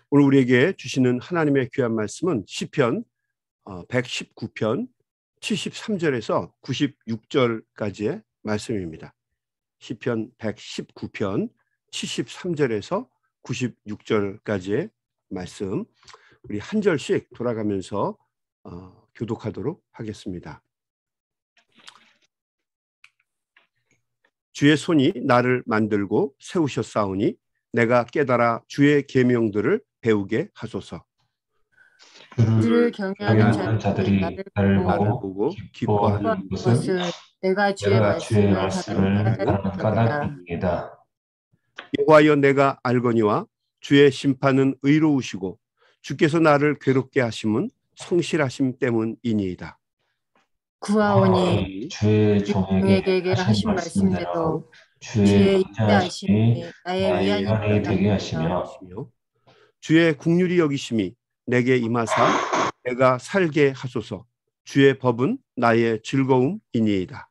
오늘 우리에게 주시는 하나님의 귀한 말씀은 시편 119편 73절에서 96절까지의 말씀입니다. 시편 119편 73절에서 96절까지의 말씀, 우리 한 절씩 돌아가면서 교독하도록 하겠습니다. 주의 손이 나를 만들고 세우셨사오니 내가 깨달아 주의 계명들을 배우게 하소서. 주를 경외하는 자들이 나를 보고 기뻐하는 것을 내가 주의 말씀을 바라는 까닭입니다. 여호와여, 내가 알거니와 주의 심판은 의로우시고 주께서 나를 괴롭게 하심은 성실하심 때문이니이다. 구하오니 주의 종에게 하신 말씀대로 주의 인자하심이 나의 위안이 되게 하시며 주의 긍휼이 여기심이 내게 임하사 내가 살게 하소서. 주의 법은 나의 즐거움이니이다.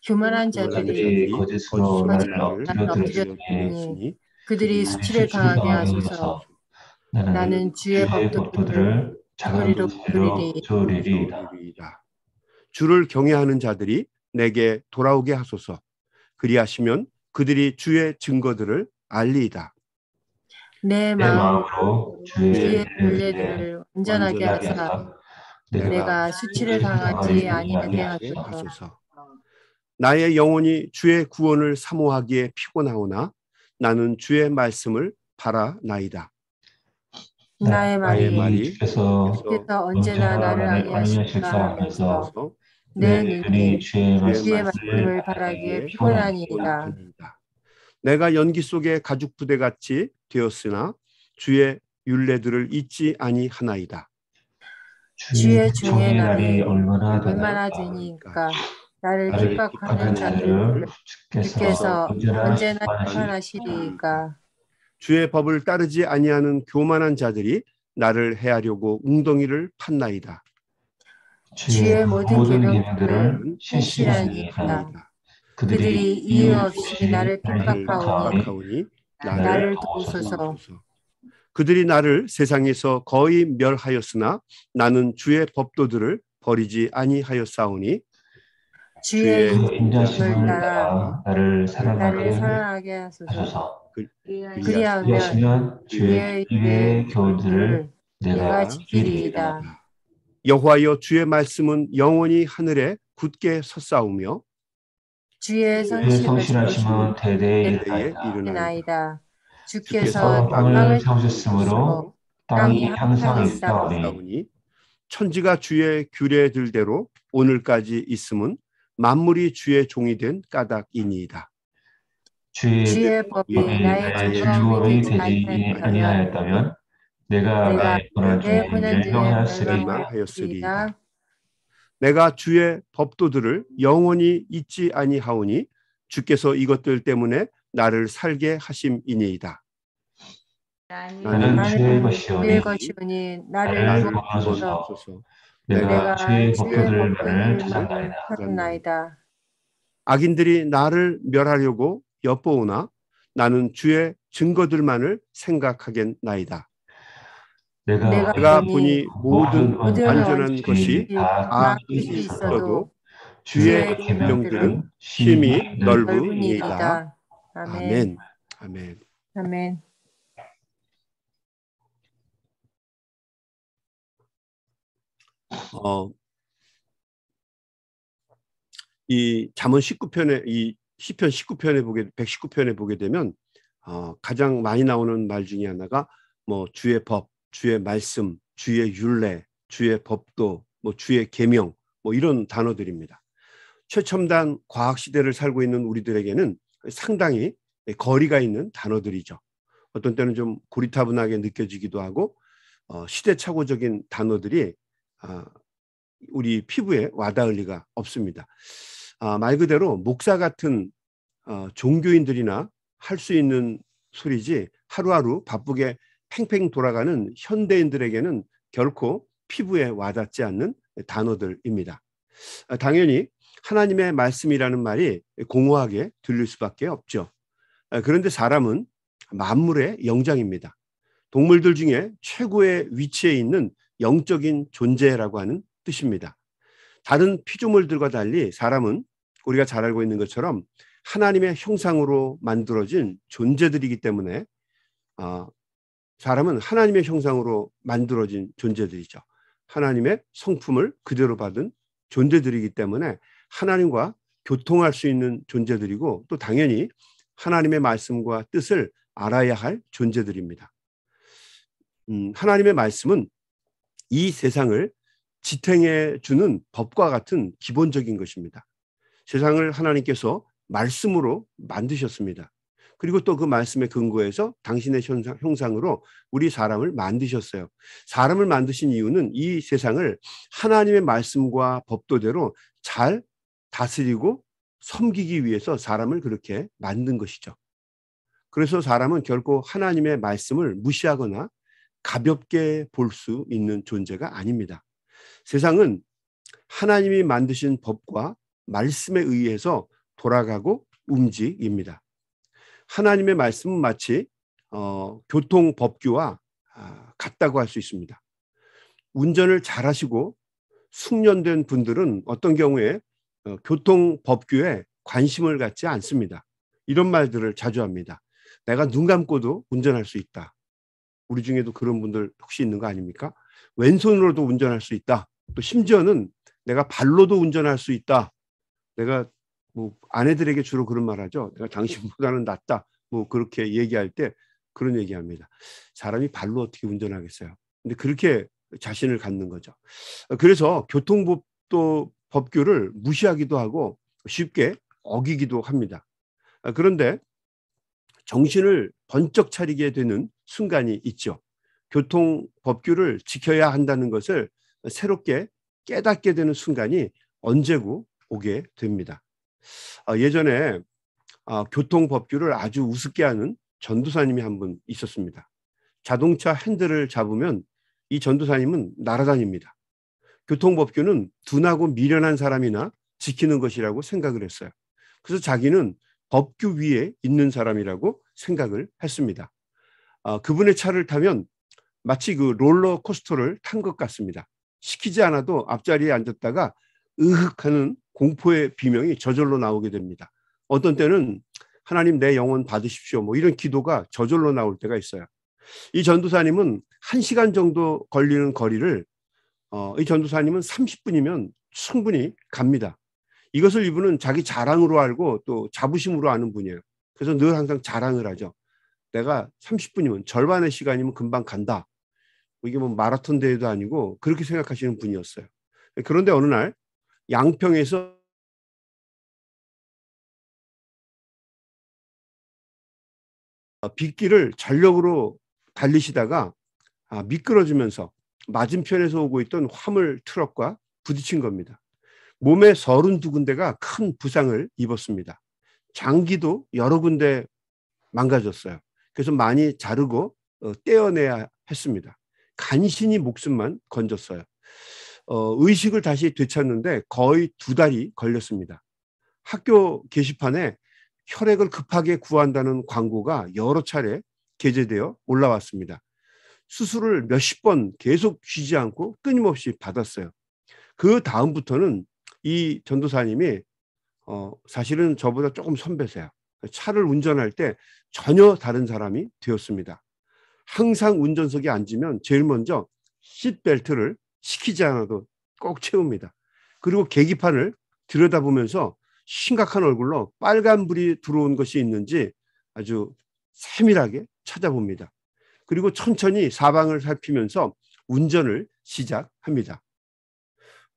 교만한 자들이 거짓으로 나를 엎드렸으니 그들이 수치를 당하게 하소서. 나는 주의 법도들을 자거리로 배우리이다. 주를 경외하는 자들이 내게 돌아오게 하소서. 그리하시면 그들이 주의 증거들을 알리이다. 내 마음으로 주의 윤례들을 온전하게 하사 내가 수치를 당하지 아니하게 하소서. 나의 영혼이 주의 구원을 사모하기에 피곤하오나 나는 주의 말씀을 바라나이다. 나의 말이 주께서 언제나 나를 안위하실까 하면서 내 눈이 주의 말씀을 바라기에 피곤하니이다. 내가 연기 속에 가죽 부대같이 되었으나 주의 율례들을 잊지 아니하나이다. 주의 종의 날이 얼마나 되니까 나를 핍박하는 자들을 주께서 언제나 심판하시리이까. 주의 법을 따르지 아니하는 교만한 자들이 나를 해하려고 웅덩이를 팠나이다. 주의 모든 계명들을 신실하니이다. 그들이 이유 없이 나를 핍박하오니 나를 도우소서. 그들이 나를 세상에서 거의 멸하였으나 나는 주의 법도들을 버리지 아니하였사오니 주의 인자심을 따라 나를 사랑하게 하소서. 그리하면 주의 교훈들을 내가 지키리이다. 여호와여, 주의 말씀은 영원히 하늘에 굳게 섰사오며 주의 성실하심은 대대에 일어나이다. 주께서 땅을 세우셨으므로 땅이 항상 있사오니 천지가 주의 규례들대로 오늘까지 있음은 만물이 주의 종이 된 까닭이니이다. 주의 법이 나의 즐거움이 되지 아니하였다면 내가 나의 고난 중에 멸망하였으리이다. 내가 주의 법도들을 영원히 잊지 아니하오니 주께서 이것들 때문에 나를 살게 하심이니이다. 나는 주의 것이오니 나를 구하소서. 내가 주의 법도들만을 찾나이다. 악인들이 나를 멸하려고 엿보오나 나는 주의 증거들만을 생각하겠나이다. 내가 보니 모든 완전한 것이 다 있어도 주의 계명들은 심히 넓으니이다. 아멘. 아멘. 아멘. 이 잠언 19편에 이 시편 19편에 119편에 보게 되면 가장 많이 나오는 말 중에 하나가 뭐 주의 법, 주의 말씀, 주의 율례, 주의 법도, 뭐 주의 계명, 뭐 이런 단어들입니다. 최첨단 과학 시대를 살고 있는 우리들에게는 상당히 거리가 있는 단어들이죠. 어떤 때는 좀 고리타분하게 느껴지기도 하고 시대착오적인 단어들이 우리 피부에 와닿을 리가 없습니다. 말 그대로 목사 같은 종교인들이나 할 수 있는 소리지 하루하루 바쁘게 팽팽 돌아가는 현대인들에게는 결코 피부에 와닿지 않는 단어들입니다. 당연히 하나님의 말씀이라는 말이 공허하게 들릴 수밖에 없죠. 그런데 사람은 만물의 영장입니다. 동물들 중에 최고의 위치에 있는 영적인 존재라고 하는 뜻입니다. 다른 피조물들과 달리 사람은 우리가 잘 알고 있는 것처럼 하나님의 형상으로 만들어진 존재들이기 때문에 사람은 하나님의 형상으로 만들어진 존재들이죠. 하나님의 성품을 그대로 받은 존재들이기 때문에 하나님과 교통할 수 있는 존재들이고 또 당연히 하나님의 말씀과 뜻을 알아야 할 존재들입니다. 하나님의 말씀은 이 세상을 지탱해 주는 법과 같은 기본적인 것입니다. 세상을 하나님께서 말씀으로 만드셨습니다. 그리고 또 그 말씀에 근거해서 당신의 형상으로 우리 사람을 만드셨어요. 사람을 만드신 이유는 이 세상을 하나님의 말씀과 법도대로 잘 다스리고 섬기기 위해서 사람을 그렇게 만든 것이죠. 그래서 사람은 결코 하나님의 말씀을 무시하거나 가볍게 볼 수 있는 존재가 아닙니다. 세상은 하나님이 만드신 법과 말씀에 의해서 돌아가고 움직입니다. 하나님의 말씀은 마치 교통법규와 같다고 할 수 있습니다. 운전을 잘하시고 숙련된 분들은 어떤 경우에 교통법규에 관심을 갖지 않습니다. 이런 말들을 자주 합니다. 내가 눈 감고도 운전할 수 있다. 우리 중에도 그런 분들 혹시 있는 거 아닙니까? 왼손으로도 운전할 수 있다. 또 심지어는 내가 발로도 운전할 수 있다. 내가 아내들에게 주로 그런 말 하죠. 내가 당신보다는 낫다. 그렇게 얘기할 때 그런 얘기합니다. 사람이 발로 어떻게 운전하겠어요? 근데 그렇게 자신을 갖는 거죠. 그래서 교통법도 법규를 무시하기도 하고 쉽게 어기기도 합니다. 그런데 정신을 번쩍 차리게 되는 순간이 있죠. 교통법규를 지켜야 한다는 것을 새롭게 깨닫게 되는 순간이 언제고 오게 됩니다. 예전에 교통법규를 아주 우습게 하는 전도사님이 한 분 있었습니다. 자동차 핸들을 잡으면 이 전도사님은 날아다닙니다. 교통법규는 둔하고 미련한 사람이나 지키는 것이라고 생각을 했어요. 그래서 자기는 법규 위에 있는 사람이라고 생각을 했습니다. 그분의 차를 타면 마치 그 롤러코스터를 탄 것 같습니다. 시키지 않아도 앞자리에 앉았다가 으흑 하는 공포의 비명이 저절로 나오게 됩니다. 어떤 때는 하나님 내 영혼 받으십시오 이런 기도가 저절로 나올 때가 있어요. 이 전도사님은 1시간 정도 걸리는 거리를 이 전도사님은 30분이면 충분히 갑니다. 이것을 이분은 자기 자랑으로 알고 또 자부심으로 아는 분이에요. 그래서 늘 항상 자랑을 하죠. 내가 30분이면 절반의 시간이면 금방 간다. 이게 마라톤 대회도 아니고 그렇게 생각하시는 분이었어요. 그런데 어느 날 양평에서 빗길을 전력으로 달리시다가 미끄러지면서 맞은편에서 오고 있던 화물 트럭과 부딪힌 겁니다. 몸에 32군데가 큰 부상을 입었습니다. 장기도 여러 군데 망가졌어요. 그래서 많이 자르고 떼어내야 했습니다. 간신히 목숨만 건졌어요. 의식을 다시 되찾는데 거의 2달이 걸렸습니다. 학교 게시판에 혈액을 급하게 구한다는 광고가 여러 차례 게재되어 올라왔습니다. 수술을 몇십 번 계속 쉬지 않고 끊임없이 받았어요. 그 다음부터는 이 전도사님이 사실은 저보다 조금 선배세요. 차를 운전할 때 전혀 다른 사람이 되었습니다. 항상 운전석에 앉으면 제일 먼저 시트벨트를 시키지 않아도 꼭 채웁니다. 그리고 계기판을 들여다보면서 심각한 얼굴로 빨간불이 들어온 것이 있는지 아주 세밀하게 찾아봅니다. 그리고 천천히 사방을 살피면서 운전을 시작합니다.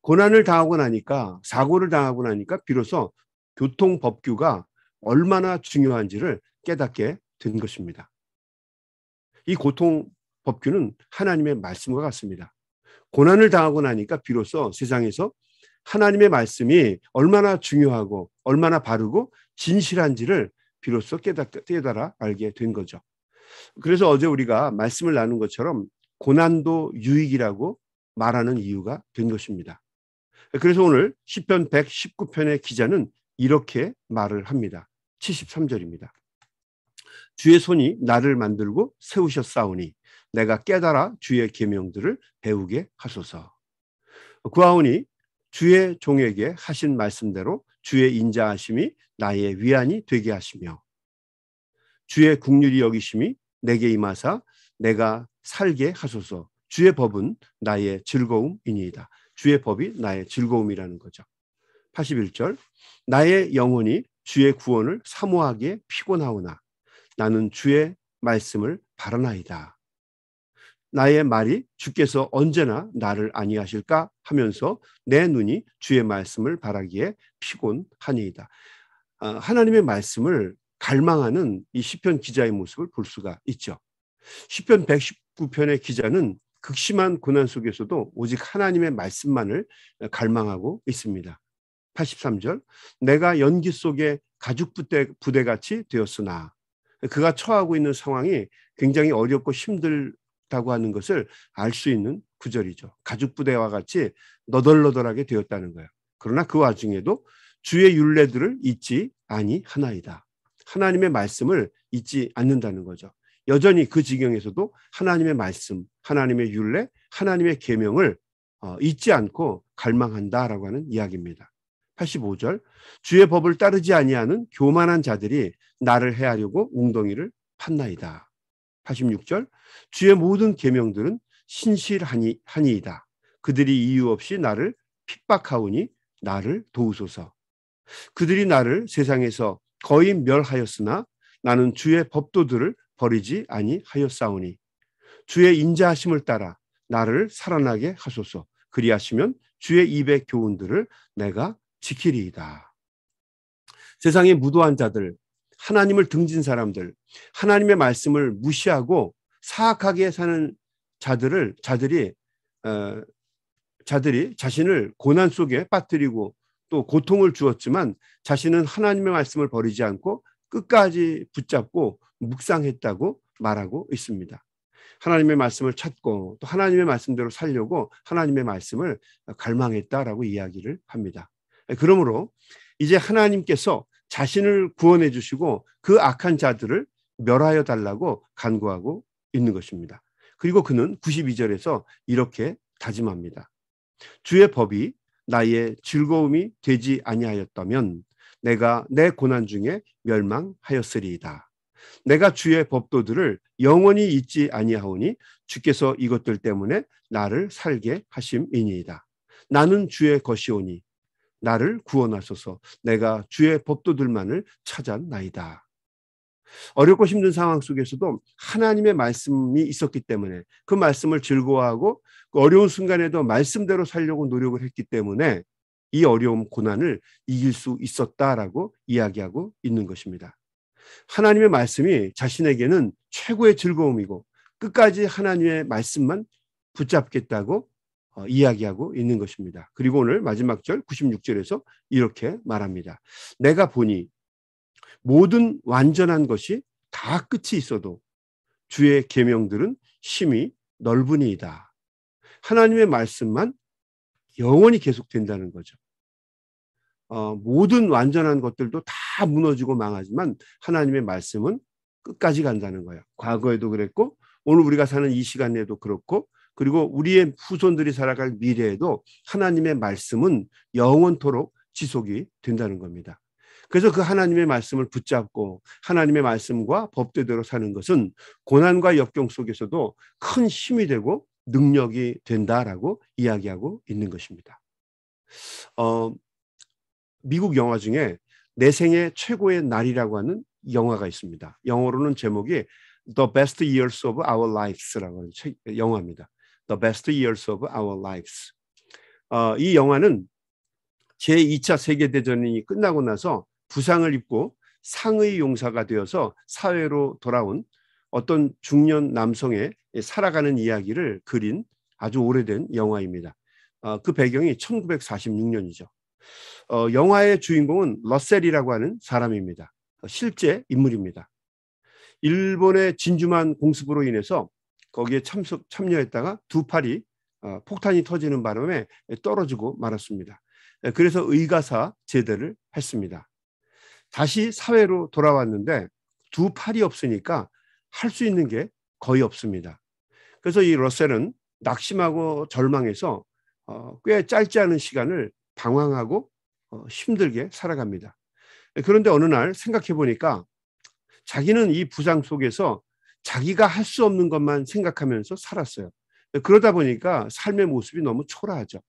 고난을 당하고 나니까, 사고를 당하고 나니까 비로소 교통법규가 얼마나 중요한지를 깨닫게 된 것입니다. 이 교통법규는 하나님의 말씀과 같습니다. 고난을 당하고 나니까 비로소 세상에서 하나님의 말씀이 얼마나 중요하고 얼마나 바르고 진실한지를 비로소 깨달아 알게 된 거죠. 그래서 어제 우리가 말씀을 나눈 것처럼 고난도 유익이라고 말하는 이유가 된 것입니다. 그래서 오늘 시편 119편의 기자는 이렇게 말을 합니다. 73절입니다. 주의 손이 나를 만들고 세우셨사오니 내가 깨달아 주의 계명들을 배우게 하소서. 구하오니 주의 종에게 하신 말씀대로 주의 인자하심이 나의 위안이 되게 하시며 주의 긍휼히 여기심이 내게 임하사 내가 살게 하소서. 주의 법은 나의 즐거움이니이다. 주의 법이 나의 즐거움이라는 거죠. 81절 나의 영혼이 주의 구원을 사모하기에 피곤하오나 나는 주의 말씀을 바라나이다. 나의 말이 주께서 언제나 나를 안위하실까 하면서 내 눈이 주의 말씀을 바라기에 피곤하니이다. 하나님의 말씀을 갈망하는 이 시편 기자의 모습을 볼 수가 있죠. 시편 119편의 기자는 극심한 고난 속에서도 오직 하나님의 말씀만을 갈망하고 있습니다. 83절 내가 연기 속에 가죽 부대같이 되었으나 그가 처하고 있는 상황이 굉장히 어렵고 힘들다고 하는 것을 알 수 있는 구절이죠. 가죽 부대와 같이 너덜너덜하게 되었다는 거예요. 그러나 그 와중에도 주의 율례들을 잊지 아니하나이다. 하나님의 말씀을 잊지 않는다는 거죠. 여전히 그 지경에서도 하나님의 말씀, 하나님의 율례, 하나님의 계명을 잊지 않고 갈망한다라고 하는 이야기입니다. 85절 주의 법을 따르지 아니하는 교만한 자들이 나를 해하려고 웅덩이를 팠나이다. 86절 주의 모든 계명들은 신실하니이다. 그들이 이유 없이 나를 핍박하오니 나를 도우소서. 그들이 나를 세상에서 거의 멸하였으나 나는 주의 법도들을 버리지 아니하였사오니 주의 인자하심을 따라 나를 살아나게 하소서. 그리하시면 주의 입의 교훈들을 내가 지키리이다. 세상의 무도한 자들, 하나님을 등진 사람들, 하나님의 말씀을 무시하고 사악하게 사는 자들이 자신을 고난 속에 빠뜨리고 또 고통을 주었지만 자신은 하나님의 말씀을 버리지 않고 끝까지 붙잡고 묵상했다고 말하고 있습니다. 하나님의 말씀을 찾고 또 하나님의 말씀대로 살려고 하나님의 말씀을 갈망했다라고 이야기를 합니다. 그러므로 이제 하나님께서 자신을 구원해 주시고 그 악한 자들을 멸하여 달라고 간구하고 있는 것입니다. 그리고 그는 92절에서 이렇게 다짐합니다. 주의 법이 나의 즐거움이 되지 아니하였다면 내가 내 고난 중에 멸망하였으리이다. 내가 주의 법도들을 영원히 잊지 아니하오니 주께서 이것들 때문에 나를 살게 하심이니이다. 나는 주의 것이오니 나를 구원하소서. 내가 주의 법도들만을 찾았나이다. 어렵고 힘든 상황 속에서도 하나님의 말씀이 있었기 때문에 그 말씀을 즐거워하고 그 어려운 순간에도 말씀대로 살려고 노력을 했기 때문에 이 어려움 고난을 이길 수 있었다라고 이야기하고 있는 것입니다. 하나님의 말씀이 자신에게는 최고의 즐거움이고 끝까지 하나님의 말씀만 붙잡겠다고 이야기하고 있는 것입니다. 그리고 오늘 마지막 절 96절에서 이렇게 말합니다. 내가 보니 모든 완전한 것이 다 끝이 있어도 주의 계명들은 심히 넓으니이다. 하나님의 말씀만 영원히 계속된다는 거죠. 모든 완전한 것들도 다 무너지고 망하지만 하나님의 말씀은 끝까지 간다는 거예요. 과거에도 그랬고 오늘 우리가 사는 이 시간에도 그렇고 그리고 우리의 후손들이 살아갈 미래에도 하나님의 말씀은 영원토록 지속이 된다는 겁니다. 그래서 그 하나님의 말씀을 붙잡고 하나님의 말씀과 법대로 사는 것은 고난과 역경 속에서도 큰 힘이 되고 능력이 된다라고 이야기하고 있는 것입니다. 미국 영화 중에 내 생애 최고의 날이라고 하는 영화가 있습니다. 영어로는 제목이 The Best Years of Our Lives라고 하는 영화입니다. The Best Years of Our Lives. 이 영화는 제2차 세계대전이 끝나고 나서 부상을 입고 상의 용사가 되어서 사회로 돌아온 어떤 중년 남성의 살아가는 이야기를 그린 아주 오래된 영화입니다. 그 배경이 1946년이죠. 영화의 주인공은 러셀이라고 하는 사람입니다. 실제 인물입니다. 일본의 진주만 공습으로 인해서 거기에 참여했다가 두 팔이 폭탄이 터지는 바람에 떨어지고 말았습니다. 그래서 의가사 제대를 했습니다. 다시 사회로 돌아왔는데 두 팔이 없으니까 할 수 있는 게 거의 없습니다. 그래서 이 러셀은 낙심하고 절망해서 꽤 짧지 않은 시간을 방황하고 힘들게 살아갑니다. 그런데 어느 날 생각해 보니까 자기는 이 부상 속에서 자기가 할 수 없는 것만 생각하면서 살았어요. 그러다 보니까 삶의 모습이 너무 초라하죠.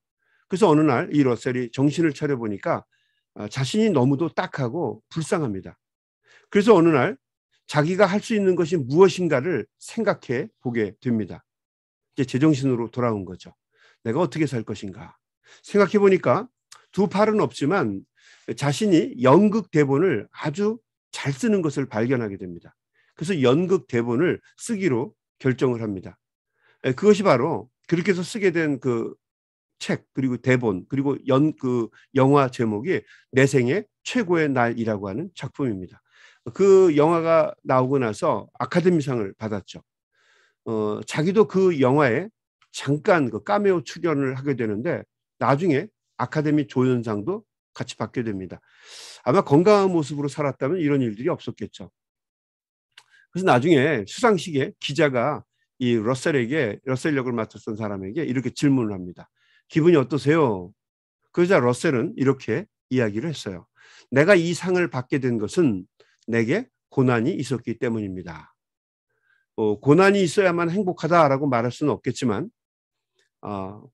그래서 어느 날 이 러셀이 정신을 차려 보니까 자신이 너무도 딱하고 불쌍합니다. 그래서 어느 날 자기가 할 수 있는 것이 무엇인가를 생각해 보게 됩니다. 이제 제정신으로 돌아온 거죠. 내가 어떻게 살 것인가. 생각해 보니까 두 팔은 없지만 자신이 연극 대본을 아주 잘 쓰는 것을 발견하게 됩니다. 그래서 연극 대본을 쓰기로 결정을 합니다. 그것이 바로 그렇게 해서 쓰게 된 그 책, 그리고 대본, 그리고 그 영화 제목이 내 생애 최고의 날이라고 하는 작품입니다. 그 영화가 나오고 나서 아카데미상을 받았죠. 자기도 그 영화에 잠깐 그 카메오 출연을 하게 되는데 나중에 아카데미 조연상도 같이 받게 됩니다. 아마 건강한 모습으로 살았다면 이런 일들이 없었겠죠. 그래서 나중에 수상식에 기자가 이 러셀 역을 맡았던 사람에게 이렇게 질문을 합니다. 기분이 어떠세요? 그러자 러셀은 이렇게 이야기를 했어요. 내가 이 상을 받게 된 것은 내게 고난이 있었기 때문입니다. 고난이 있어야만 행복하다라고 말할 수는 없겠지만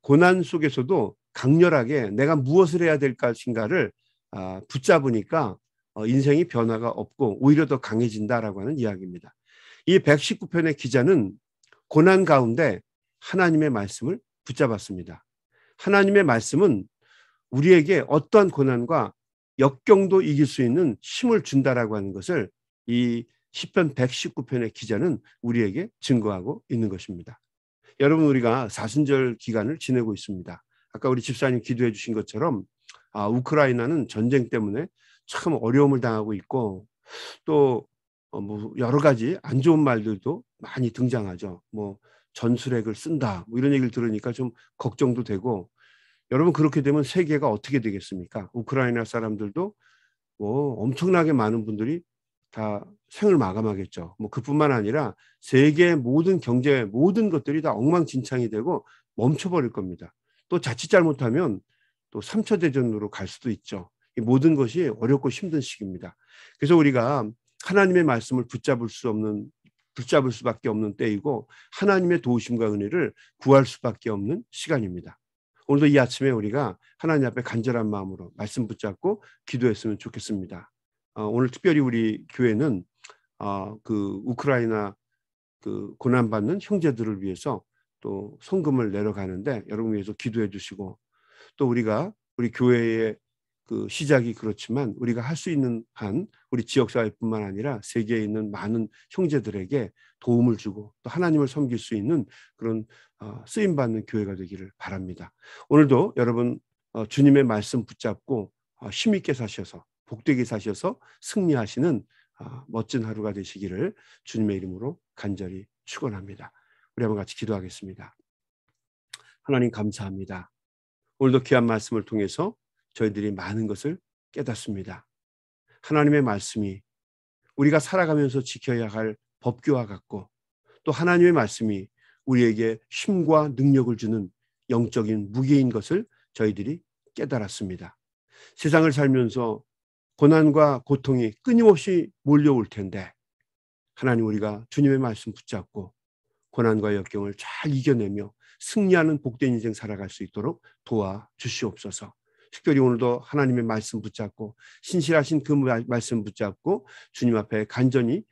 고난 속에서도 강렬하게 내가 무엇을 해야 될 것인가를 붙잡으니까 인생이 변화가 없고 오히려 더 강해진다라고 하는 이야기입니다. 이 119편의 기자는 고난 가운데 하나님의 말씀을 붙잡았습니다. 하나님의 말씀은 우리에게 어떠한 고난과 역경도 이길 수 있는 힘을 준다라고 하는 것을 이 시편 119편의 기자는 우리에게 증거하고 있는 것입니다. 여러분, 우리가 사순절 기간을 지내고 있습니다. 아까 우리 집사님 기도해 주신 것처럼 우크라이나는 전쟁 때문에 참 어려움을 당하고 있고 또 뭐 여러 가지 안 좋은 말들도 많이 등장하죠. 뭐 전술핵을 쓴다 뭐 이런 얘기를 들으니까 좀 걱정도 되고 여러분 그렇게 되면 세계가 어떻게 되겠습니까? 우크라이나 사람들도 뭐 엄청나게 많은 분들이 다 생을 마감하겠죠. 뭐 그뿐만 아니라 세계 모든 경제 모든 것들이 다 엉망진창이 되고 멈춰버릴 겁니다. 또 자칫 잘못하면 또 3차 대전으로 갈 수도 있죠. 이 모든 것이 어렵고 힘든 시기입니다. 그래서 우리가 하나님의 말씀을 붙잡을 수밖에 없는 때이고 하나님의 도우심과 은혜를 구할 수밖에 없는 시간입니다. 오늘도 이 아침에 우리가 하나님 앞에 간절한 마음으로 말씀 붙잡고 기도했으면 좋겠습니다. 오늘 특별히 우리 교회는 그 우크라이나 그 고난받는 형제들을 위해서 또 성금을 내려가는데 여러분 위해서 기도해 주시고 또 우리가 우리 교회의 그 시작이 그렇지만 우리가 할 수 있는 한 우리 지역사회뿐만 아니라 세계에 있는 많은 형제들에게 도움을 주고 또 하나님을 섬길 수 있는 그런 쓰임받는 교회가 되기를 바랍니다. 오늘도 여러분 주님의 말씀 붙잡고 힘있게 사셔서 복되게 사셔서 승리하시는 멋진 하루가 되시기를 주님의 이름으로 간절히 축원합니다. 우리 한번 같이 기도하겠습니다. 하나님 감사합니다. 오늘도 귀한 말씀을 통해서 저희들이 많은 것을 깨닫습니다. 하나님의 말씀이 우리가 살아가면서 지켜야 할 법규와 같고 또 하나님의 말씀이 우리에게 힘과 능력을 주는 영적인 무기인 것을 저희들이 깨달았습니다. 세상을 살면서 고난과 고통이 끊임없이 몰려올 텐데 하나님 우리가 주님의 말씀 붙잡고 고난과 역경을 잘 이겨내며 승리하는 복된 인생 살아갈 수 있도록 도와주시옵소서. 특별히 오늘도 하나님의 말씀 붙잡고 신실하신 그 말씀 붙잡고 주님 앞에 간절히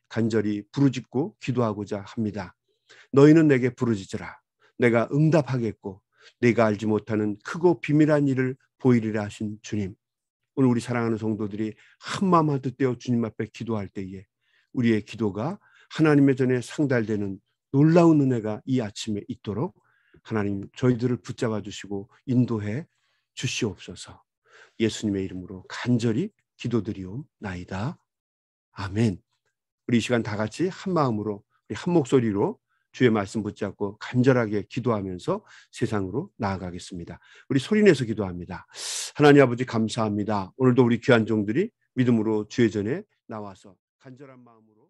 부르짖고 기도하고자 합니다. 너희는 내게 부르짖으라. 내가 응답하겠고 내가 알지 못하는 크고 비밀한 일을 보이리라 하신 주님. 오늘 우리 사랑하는 성도들이 한마음 한뜻 되어 주님 앞에 기도할 때에 우리의 기도가 하나님의 전에 상달되는 놀라운 은혜가 이 아침에 있도록 하나님 저희들을 붙잡아 주시고 인도해 주시옵소서. 예수님의 이름으로 간절히 기도드리옵나이다. 아멘. 우리 이 시간 다 같이 한 마음으로 한 목소리로 주의 말씀 붙잡고 간절하게 기도하면서 세상으로 나아가겠습니다. 우리 소리내서 기도합니다. 하나님 아버지 감사합니다. 오늘도 우리 귀한 종들이 믿음으로 주의 전에 나와서 간절한 마음으로